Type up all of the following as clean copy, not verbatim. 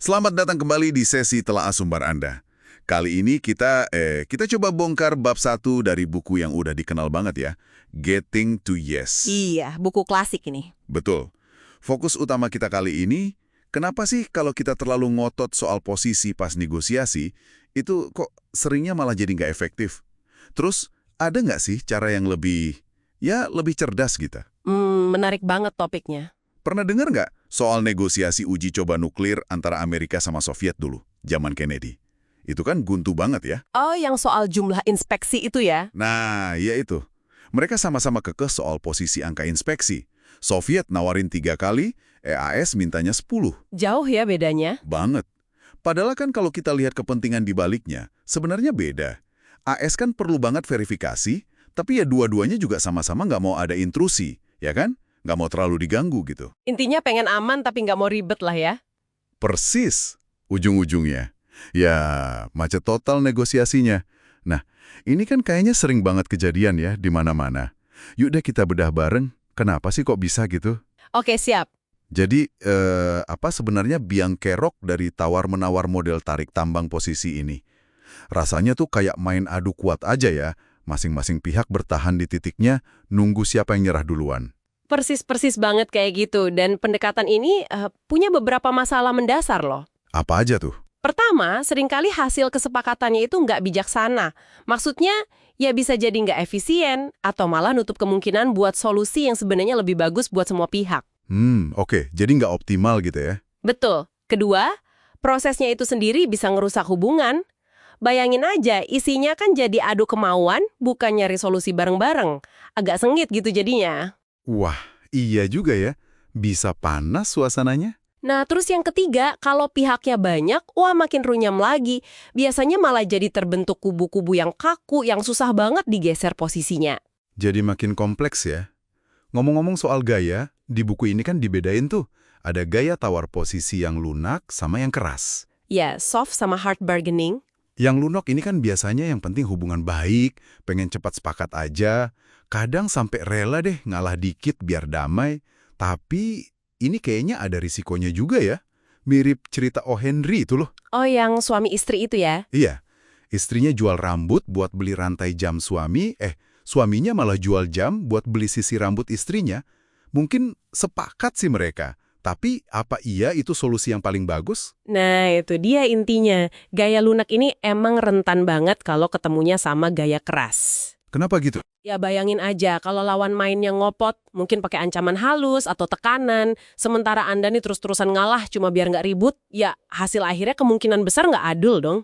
Selamat datang kembali di sesi Telaah Sumber Anda. Kali ini kita coba bongkar bab 1 dari buku yang udah dikenal banget ya, Getting to Yes. Iya, buku klasik ini. Betul. Fokus utama kita kali ini, kenapa sih kalau kita terlalu ngotot soal posisi pas negosiasi, itu kok seringnya malah jadi nggak efektif? Terus, ada nggak sih cara yang lebih cerdas gitu? Menarik banget topiknya. Pernah dengar nggak soal negosiasi uji coba nuklir antara Amerika sama Soviet dulu, zaman Kennedy? Itu kan guntu banget ya. Oh, yang soal jumlah inspeksi itu ya? Nah, ya itu. Mereka sama-sama kekeh soal posisi angka inspeksi. Soviet nawarin 3 kali, EAS mintanya 10. Jauh ya bedanya? Banget. Padahal kan kalau kita lihat kepentingan di baliknya, sebenarnya beda. AS kan perlu banget verifikasi, tapi ya dua-duanya juga sama-sama nggak mau ada intrusi, ya kan? Nggak mau terlalu diganggu gitu. Intinya pengen aman tapi nggak mau ribet lah ya? Persis, ujung-ujungnya. Ya, macet total negosiasinya. Nah, ini kan kayaknya sering banget kejadian ya di mana-mana. Yuk deh kita bedah bareng, kenapa sih kok bisa gitu? Oke, siap. Jadi, apa sebenarnya biang kerok dari tawar-menawar model tarik tambang posisi ini? Rasanya tuh kayak main adu kuat aja ya, masing-masing pihak bertahan di titiknya, nunggu siapa yang nyerah duluan. Persis banget kayak gitu. Dan pendekatan ini punya beberapa masalah mendasar loh. Apa aja tuh? Pertama, seringkali hasil kesepakatannya itu nggak bijaksana. Maksudnya, ya bisa jadi nggak efisien, atau malah nutup kemungkinan buat solusi yang sebenarnya lebih bagus buat semua pihak. Oke. Jadi nggak optimal gitu ya? Betul. Kedua, prosesnya itu sendiri bisa ngerusak hubungan. Bayangin aja, isinya kan jadi adu kemauan, bukan nyari solusi bareng-bareng. Agak sengit gitu jadinya. Wah, iya juga ya. Bisa panas suasananya. Nah, terus yang ketiga, kalau pihaknya banyak, wah makin runyam lagi. Biasanya malah jadi terbentuk kubu-kubu yang kaku, yang susah banget digeser posisinya. Jadi makin kompleks ya. Ngomong-ngomong soal gaya, di buku ini kan dibedain tuh. Ada gaya tawar posisi yang lunak sama yang keras. Ya, soft sama hard bargaining. Yang lunak ini kan biasanya yang penting hubungan baik, pengen cepat sepakat aja. Kadang sampai rela deh ngalah dikit biar damai. Tapi ini kayaknya ada risikonya juga ya. Mirip cerita O. Henry itu loh. Oh, yang suami istri itu ya? Iya, istrinya jual rambut buat beli rantai jam suami, suaminya malah jual jam buat beli sisi rambut istrinya. Mungkin sepakat sih mereka, tapi apa iya itu solusi yang paling bagus? Nah, itu dia intinya. Gaya lunak ini emang rentan banget kalau ketemunya sama gaya keras. Kenapa gitu? Ya bayangin aja, kalau lawan mainnya ngopot, mungkin pakai ancaman halus atau tekanan, sementara Anda nih terus-terusan ngalah cuma biar nggak ribut, ya hasil akhirnya kemungkinan besar nggak adil dong.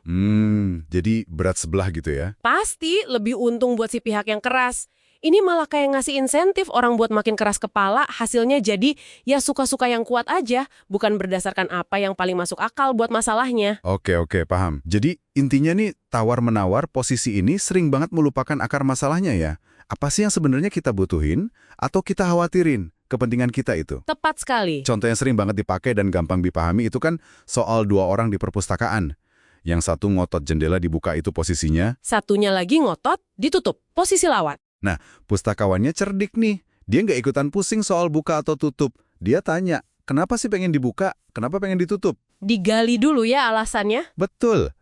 Jadi berat sebelah gitu ya? Pasti lebih untung buat si pihak yang keras. Ini malah kayak ngasih insentif orang buat makin keras kepala, hasilnya jadi ya suka-suka yang kuat aja, bukan berdasarkan apa yang paling masuk akal buat masalahnya. Oke, paham. Jadi intinya nih tawar-menawar posisi ini sering banget melupakan akar masalahnya ya? Apa sih yang sebenarnya kita butuhin atau kita khawatirin kepentingan kita itu? Tepat sekali. Contoh yang sering banget dipakai dan gampang dipahami itu kan soal 2 orang di perpustakaan. Yang satu ngotot jendela dibuka itu posisinya. Satunya lagi ngotot, ditutup, posisi lawat. Nah, pustakawannya cerdik nih. Dia nggak ikutan pusing soal buka atau tutup. Dia tanya, kenapa sih pengen dibuka? Kenapa pengen ditutup? Digali dulu ya alasannya. Betul.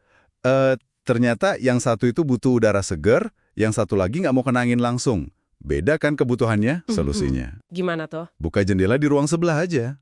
Ternyata yang satu itu butuh udara segar, yang satu lagi nggak mau kena angin langsung. Beda kan kebutuhannya? Solusinya. Gimana tuh? Buka jendela di ruang sebelah aja.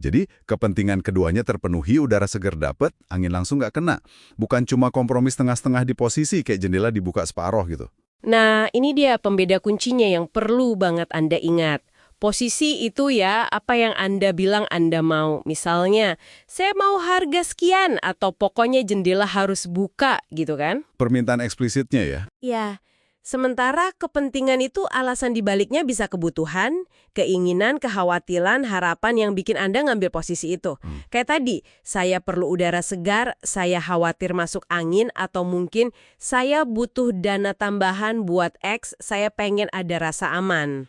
Jadi, kepentingan keduanya terpenuhi, udara segar dapet, angin langsung nggak kena. Bukan cuma kompromi setengah-setengah di posisi, kayak jendela dibuka separoh gitu. Nah, ini dia pembeda kuncinya yang perlu banget Anda ingat. Posisi itu ya, apa yang Anda bilang Anda mau. Misalnya, saya mau harga sekian, atau pokoknya jendela harus buka, gitu kan? Permintaan eksplisitnya ya? Ya, sementara kepentingan itu alasan dibaliknya bisa kebutuhan, keinginan, kekhawatiran, harapan yang bikin Anda ngambil posisi itu. Kayak tadi, saya perlu udara segar, saya khawatir masuk angin, atau mungkin saya butuh dana tambahan buat X, saya pengen ada rasa aman.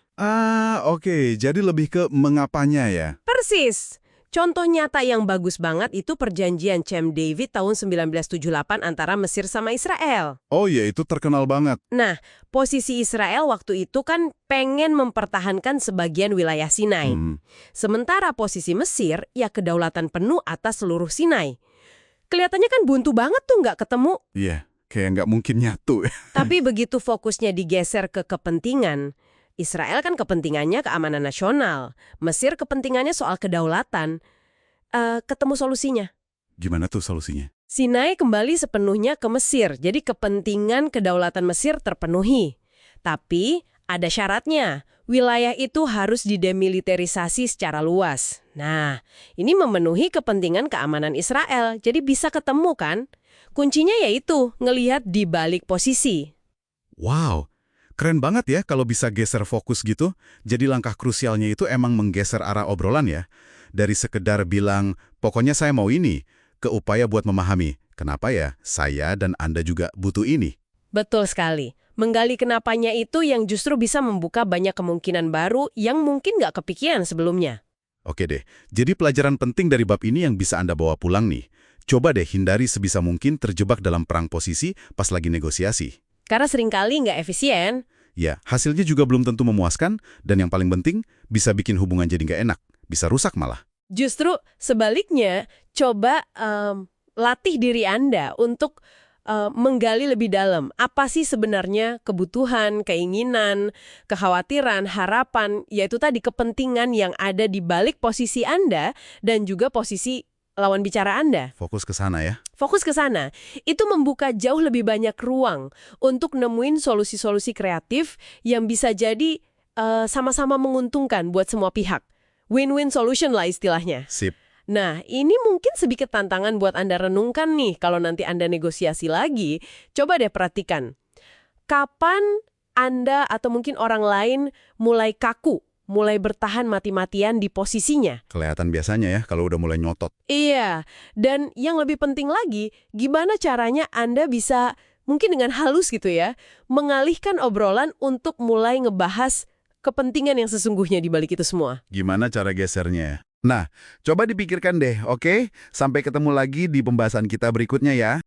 Oke. Jadi lebih ke mengapanya ya? Persis. Contoh nyata yang bagus banget itu perjanjian Camp David tahun 1978 antara Mesir sama Israel. Oh iya, itu terkenal banget. Nah, posisi Israel waktu itu kan pengen mempertahankan sebagian wilayah Sinai. Sementara posisi Mesir ya kedaulatan penuh atas seluruh Sinai. Kelihatannya kan buntu banget tuh nggak ketemu. Iya, kayak nggak mungkin nyatu. Tapi begitu fokusnya digeser ke kepentingan, Israel kan kepentingannya keamanan nasional, Mesir kepentingannya soal kedaulatan. Ketemu solusinya. Gimana tuh solusinya? Sinai kembali sepenuhnya ke Mesir, jadi kepentingan kedaulatan Mesir terpenuhi. Tapi ada syaratnya, wilayah itu harus didemilitarisasi secara luas. Nah, ini memenuhi kepentingan keamanan Israel, jadi bisa ketemu kan? Kuncinya yaitu ngelihat di balik posisi. Wow, keren banget ya kalau bisa geser fokus gitu. Jadi langkah krusialnya itu emang menggeser arah obrolan ya. Dari sekedar bilang, pokoknya saya mau ini, ke upaya buat memahami, kenapa ya saya dan Anda juga butuh ini. Betul sekali. Menggali kenapanya itu yang justru bisa membuka banyak kemungkinan baru yang mungkin nggak kepikiran sebelumnya. Oke deh, jadi pelajaran penting dari bab ini yang bisa Anda bawa pulang nih. Coba deh hindari sebisa mungkin terjebak dalam perang posisi pas lagi negosiasi. Karena seringkali nggak efisien. Ya, hasilnya juga belum tentu memuaskan, dan yang paling penting, bisa bikin hubungan jadi nggak enak. Bisa rusak malah. Justru sebaliknya, coba latih diri Anda untuk menggali lebih dalam. Apa sih sebenarnya kebutuhan, keinginan, kekhawatiran, harapan, yaitu tadi kepentingan yang ada di balik posisi Anda dan juga posisi lawan bicara Anda. Fokus ke sana ya. Fokus ke sana. Itu membuka jauh lebih banyak ruang untuk nemuin solusi-solusi kreatif yang bisa jadi sama-sama menguntungkan buat semua pihak. Win-win solution lah istilahnya. Sip. Nah, ini mungkin sedikit tantangan buat Anda renungkan nih kalau nanti Anda negosiasi lagi. Coba deh perhatikan. Kapan Anda atau mungkin orang lain mulai kaku, mulai bertahan mati-matian di posisinya? Kelihatan biasanya ya kalau udah mulai nyotot. Iya, dan yang lebih penting lagi, gimana caranya Anda bisa, mungkin dengan halus gitu ya, mengalihkan obrolan untuk mulai ngebahas kepentingan yang sesungguhnya di balik itu semua. Gimana cara gesernya? Nah, coba dipikirkan deh, oke? Sampai ketemu lagi di pembahasan kita berikutnya ya.